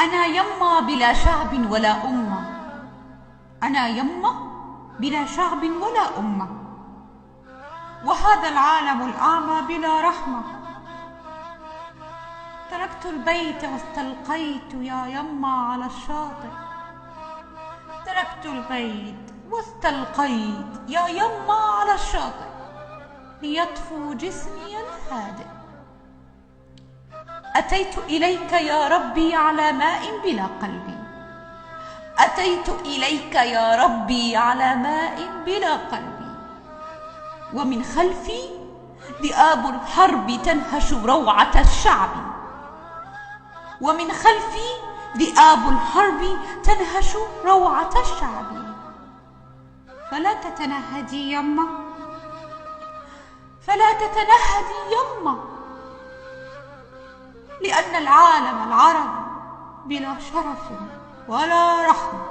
أنا يما بلا شعب ولا أمة، أنا يما بلا شعب ولا أمة، وهذا العالم الأعمى بلا رحمة. تركت البيت واستلقيت يا يما على الشاطئ، تركت البيت واستلقيت يا يما على الشاطئ، ليطفو جسمي الهادئ. أتيت إليك يا ربي على ماء بلا قلبي، أتيت إليك يا ربي على ماء بلا قلبي، ومن خلفي ذئاب الحرب تنهش روعة الشعب، ومن خلفي ذئاب الحرب تنهش روعة الشعب. فلا تتنهدي يما، فلا تتنهدي يما، لأن العالم العربي بلا شرف ولا رحمة.